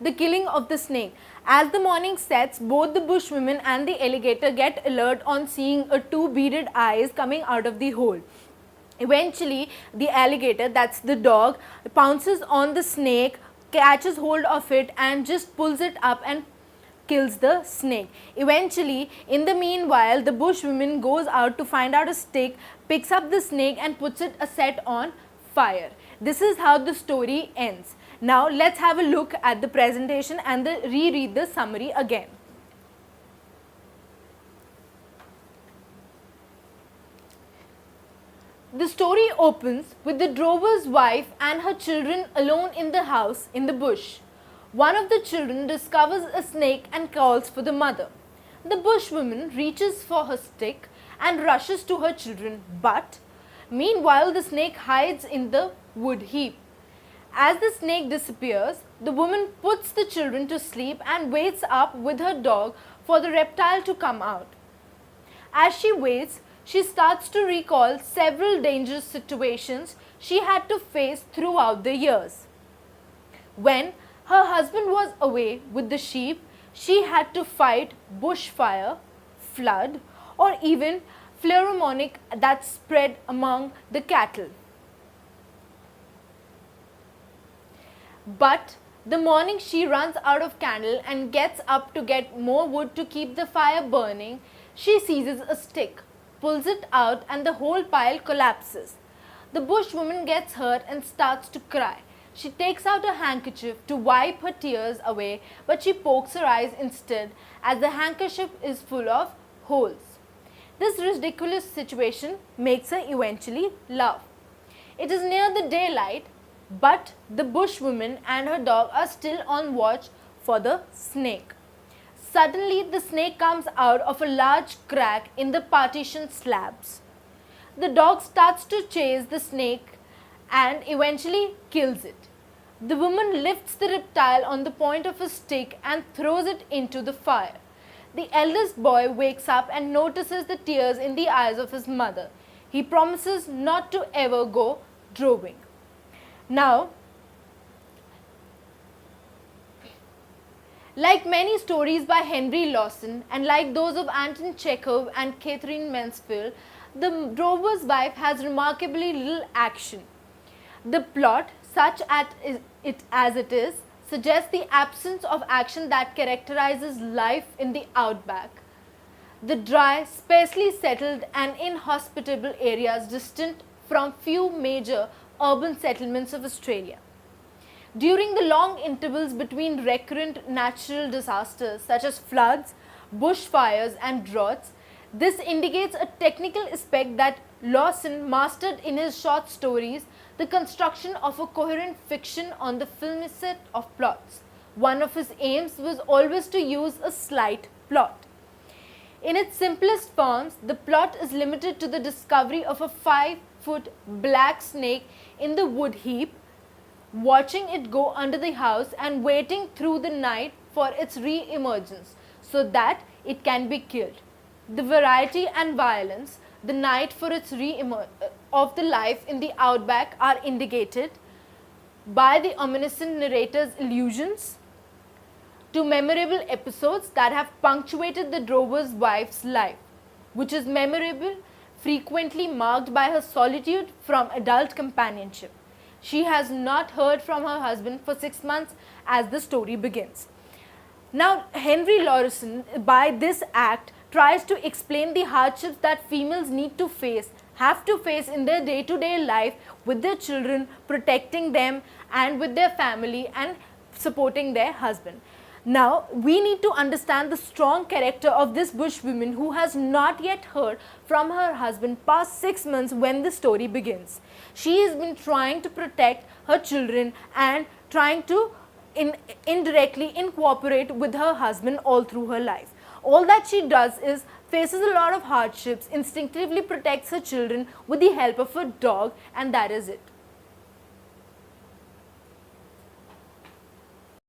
the killing of the snake. As the morning sets, both the bushwoman and the alligator get alert on seeing two beaded eyes coming out of the hole. Eventually, the alligator, that's the dog, pounces on the snake, catches hold of it and just pulls it up and kills the snake. Eventually, in the meanwhile, the bushwoman goes out to find out a stick, picks up the snake and puts it a set on fire. This is how the story ends. Now, let's have a look at the presentation and reread the summary again. The story opens with the drover's wife and her children alone in the house in the bush. One of the children discovers a snake and calls for the mother. The bushwoman reaches for her stick and rushes to her children, but meanwhile the snake hides in the wood heap. As the snake disappears, the woman puts the children to sleep and waits up with her dog for the reptile to come out. As she waits, she starts to recall several dangerous situations she had to face throughout the years. When her husband was away with the sheep, she had to fight bushfire, flood, or even pleromonic that spread among the cattle. But the morning she runs out of candle and gets up to get more wood to keep the fire burning, she seizes a stick, pulls it out and the whole pile collapses. The bushwoman gets hurt and starts to cry. She takes out a handkerchief to wipe her tears away, but she pokes her eyes instead as the handkerchief is full of holes. This ridiculous situation makes her eventually laugh. It is near the daylight, but the bushwoman and her dog are still on watch for the snake. Suddenly, the snake comes out of a large crack in the partition slabs. The dog starts to chase the snake and eventually kills it. The woman lifts the reptile on the point of a stick and throws it into the fire. The eldest boy wakes up and notices the tears in the eyes of his mother. He promises not to ever go droving. Now, like many stories by Henry Lawson and like those of Anton Chekhov and Catherine Mansfield, the drover's wife has remarkably little action. The plot, such as it is, suggests the absence of action that characterizes life in the outback. The dry, sparsely settled and inhospitable areas distant from few major urban settlements of Australia. During the long intervals between recurrent natural disasters such as floods, bushfires and droughts, this indicates a technical aspect that Lawson mastered in his short stories, the construction of a coherent fiction on the film set of plots. One of his aims was always to use a slight plot. In its simplest forms, the plot is limited to the discovery of a 5-foot black snake in the wood heap, watching it go under the house and waiting through the night for its re-emergence so that it can be killed. The variety and violence, the night for its of the life in the outback are indicated by the omniscient narrator's allusions to memorable episodes that have punctuated the drover's wife's life, which is memorable, frequently marked by her solitude from adult companionship. She has not heard from her husband for 6 months as the story begins. Now, Henry Lawson, by this act, tries to explain the hardships that females have to face in their day-to-day life with their children, protecting them and with their family and supporting their husband. Now, we need to understand the strong character of this bushwoman who has not yet heard from her husband past 6 months when the story begins. She has been trying to protect her children and trying to indirectly cooperate with her husband all through her life. All that she does is faces a lot of hardships, instinctively protects her children with the help of a dog, and that is it.